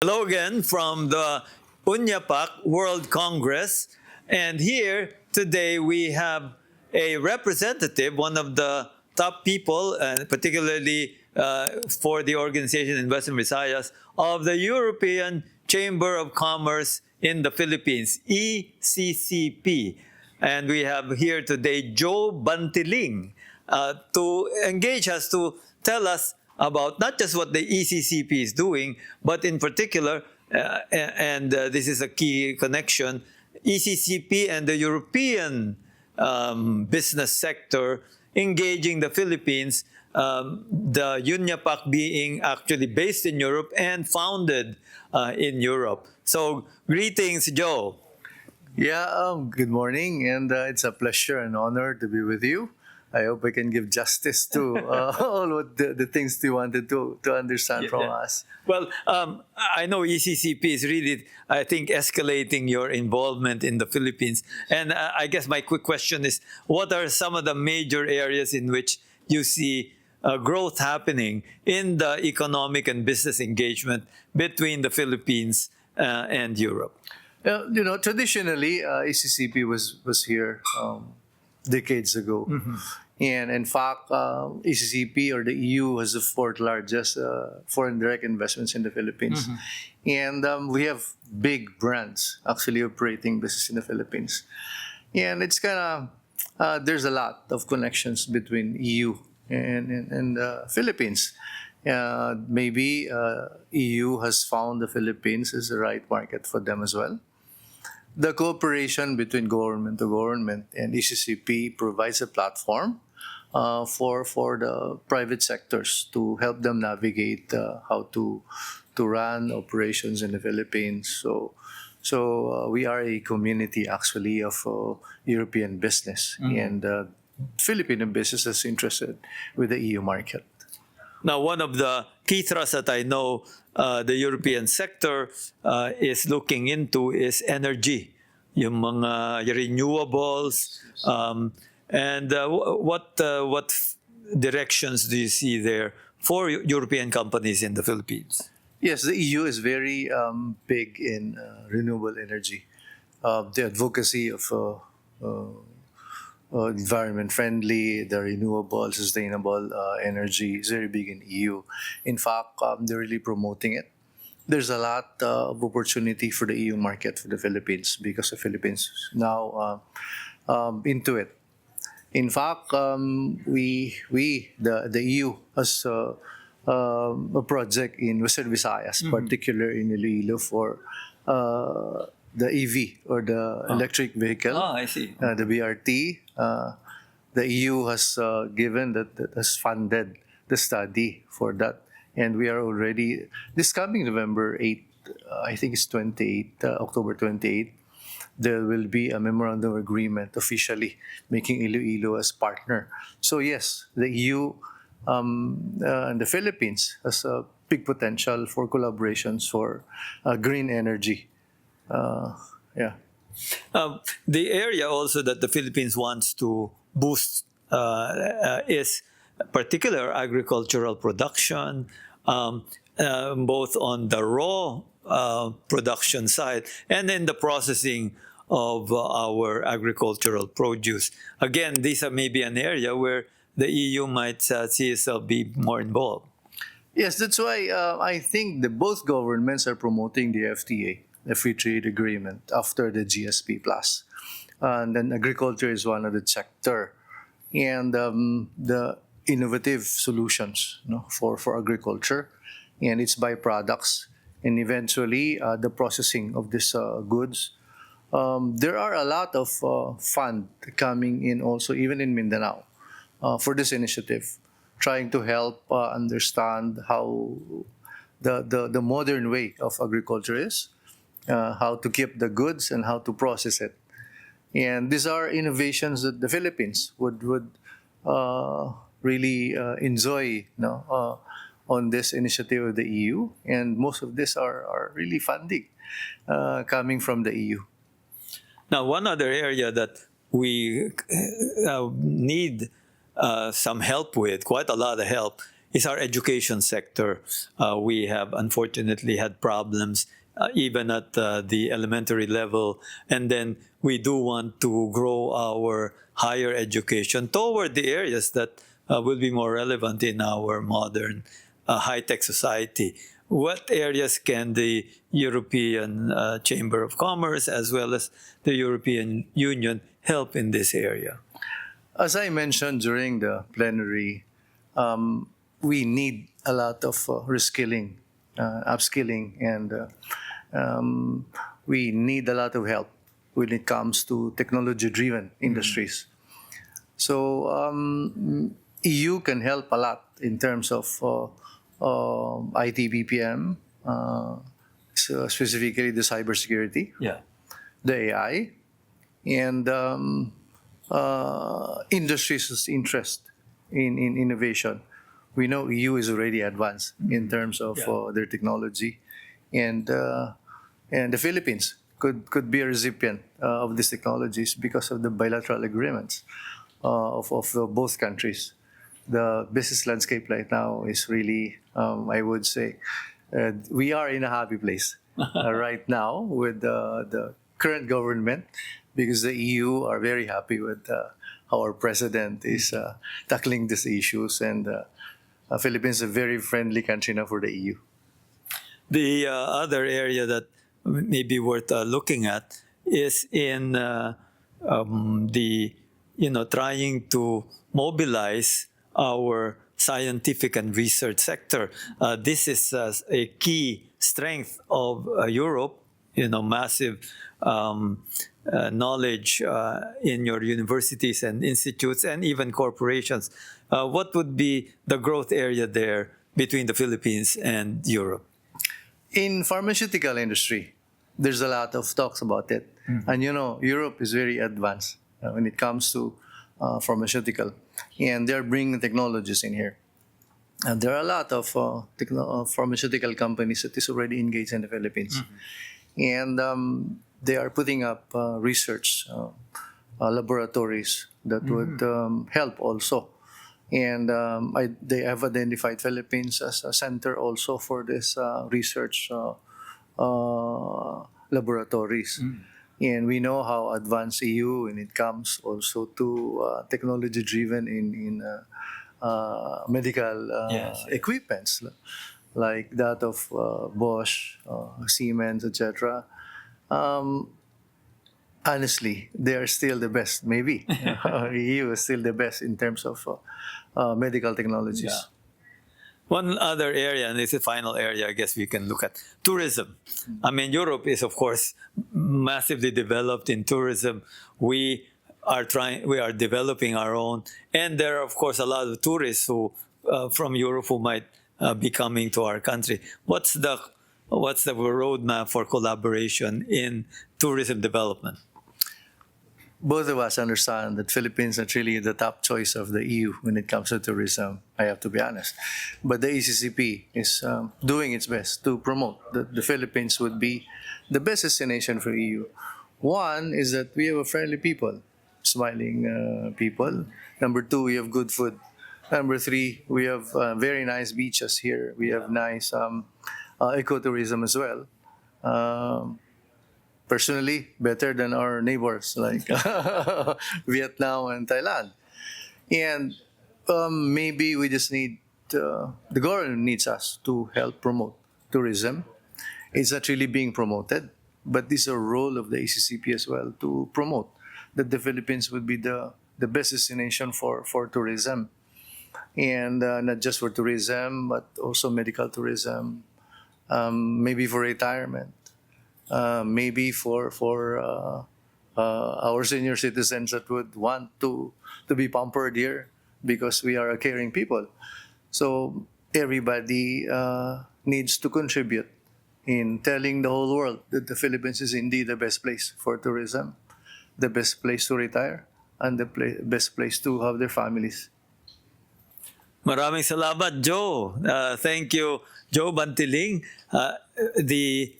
Hello again from the UNIAPAC World Congress. And here today we have a representative, one of the top people, particularly for the organization in Western Visayas, of the European Chamber of Commerce in the Philippines, ECCP. And we have here today Joe Bantiling to engage us, to tell us about not just what the ECCP is doing, but in particular, and this is a key connection, ECCP and the European business sector engaging the Philippines, the UNIAPAC being actually based in Europe and founded in Europe. So greetings, Joe. Yeah, good morning, and it's a pleasure and honor to be with you. I hope I can give justice to all what the things you wanted to understand from us. Well, I know ECCP is really, I think, escalating your involvement in the Philippines. And I guess my quick question is, what are some of the major areas in which you see growth happening in the economic and business engagement between the Philippines and Europe? Traditionally, ECCP was here decades ago. Mm-hmm. And in fact, ECCP or the EU has the fourth largest foreign direct investments in the Philippines. Mm-hmm. And we have big brands actually operating business in the Philippines. And it's kind of, there's a lot of connections between EU and Philippines. Maybe EU has found the Philippines as the right market for them as well. The cooperation between government to government and ECCP provides a platform for the private sectors to help them navigate how to run operations in the Philippines. So we are a community actually of European business, and Filipino businesses interested with the EU market. Now, one of the key thrusts that I know the European sector is looking into is energy, yung mga renewables, and what directions do you see there for European companies in the Philippines? Yes, the EU is very big in renewable energy. The advocacy of environment friendly, the renewable, sustainable energy is very big in EU. In fact, they're really promoting it. There's a lot of opportunity for the EU market for the Philippines because the Philippines now into it. In fact, the EU has a project in Western Visayas, particularly in Iloilo for the EV or the electric vehicle. Oh, I see. The BRT. The EU has given that has funded the study for that, and we are already this coming November 8th. I think it's 28th, October 28th. There will be a memorandum of agreement officially making Iloilo as partner. So yes, the EU and the Philippines has a big potential for collaborations for green energy. Yeah. The area also that the Philippines wants to boost is particular agricultural production, both on the raw production side and in the processing of our agricultural produce. Again, these are maybe an area where the EU might see itself be more involved. Yes, that's why I think that both governments are promoting the FTA, the free trade agreement, after the GSP plus. And then agriculture is one of the sector, and the innovative solutions, for agriculture and its byproducts, and eventually the processing of these goods. There are a lot of fund coming in also, even in Mindanao, for this initiative, trying to help understand how the modern way of agriculture is, how to keep the goods and how to process it. And these are innovations that the Philippines would really enjoy on this initiative of the EU. And most of this are really funding coming from the EU. Now, one other area that we need some help with, quite a lot of help, is our education sector. We have unfortunately had problems even at the elementary level, and then we do want to grow our higher education toward the areas that will be more relevant in our modern high-tech society. What areas can the European Chamber of Commerce as well as the European Union help in this area? As I mentioned during the plenary, we need a lot of reskilling, upskilling, and we need a lot of help when it comes to technology-driven industries. So EU can help a lot in terms of IT BPM, so specifically the cybersecurity, Yeah. the AI, and industries' interest in innovation. We know EU is already advanced in terms of their technology, and the Philippines could be a recipient of these technologies because of the bilateral agreements of both countries. The business landscape right now is really, I would say, we are in a happy place right now with the current government, because the EU are very happy with how our president is tackling these issues, and Philippines is a very friendly country now for the EU. The other area that may be worth looking at is in the trying to mobilize our scientific and research sector. This is a key strength of Europe. Massive knowledge in your universities and institutes and even corporations. What would be the growth area there between the Philippines and Europe? In pharmaceutical industry, there's a lot of talks about it. And Europe is very advanced when it comes to pharmaceutical. And they're bringing technologies in here. And there are a lot of pharmaceutical companies that is already engaged in the Philippines. And they are putting up research laboratories that would help also. And they have identified Philippines as a center also for this research laboratories. And we know how advanced EU when it comes also to technology-driven in medical equipments, like that of Bosch, Siemens, etc. Honestly, they are still the best, maybe. EU is still the best in terms of medical technologies. Yeah. One other area, and it's the final area I guess we can look at, tourism. I mean, Europe is, of course, massively developed in tourism. We are developing our own. And there are, of course, a lot of tourists who from Europe who might be coming to our country. What's the roadmap for collaboration in tourism development? Both of us understand that Philippines are really the top choice of the EU when it comes to tourism, I have to be honest. But the ECCP is doing its best to promote that the Philippines would be the best destination for EU. One is that we have a friendly people, smiling people. Number two, we have good food. Number three, we have very nice beaches here. We have nice ecotourism as well. Personally, better than our neighbors like Vietnam and Thailand. And maybe we just need, the government needs us to help promote tourism. It's not really being promoted, but this is a role of the ECCP as well to promote that the Philippines would be the best destination for tourism. And not just for tourism, but also medical tourism, maybe for retirement. Maybe for our senior citizens that would want to be pampered here because we are a caring people. So everybody needs to contribute in telling the whole world that the Philippines is indeed the best place for tourism, the best place to retire, and the best place to have their families. Maraming salamat, Joe. Thank you, Joe Bantiling, the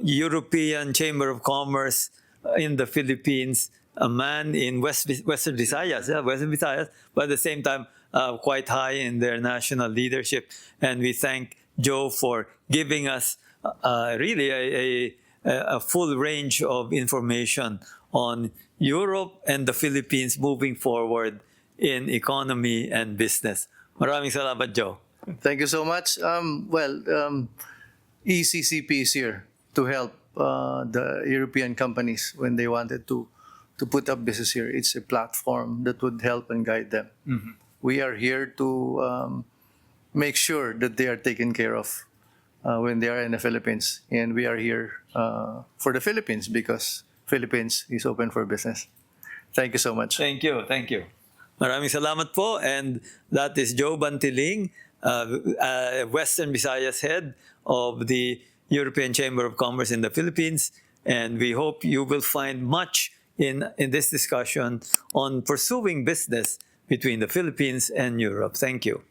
European Chamber of Commerce in the Philippines, a man in Western Visayas, Western Visayas, but at the same time quite high in their national leadership. And we thank Joe for giving us really a full range of information on Europe and the Philippines moving forward in economy and business. Maraming salamat, Joe. Thank you so much. ECCP is here to help the European companies when they wanted to put up business here. It's a platform that would help and guide them. We are here to make sure that they are taken care of when they are in the Philippines. And we are here for the Philippines because Philippines is open for business. Thank you so much. Thank you, thank you. Maraming salamat po. And that is Joe Bantiling, Western Visayas head of the European Chamber of Commerce in the Philippines. And we hope you will find much in this discussion on pursuing business between the Philippines and Europe. Thank you.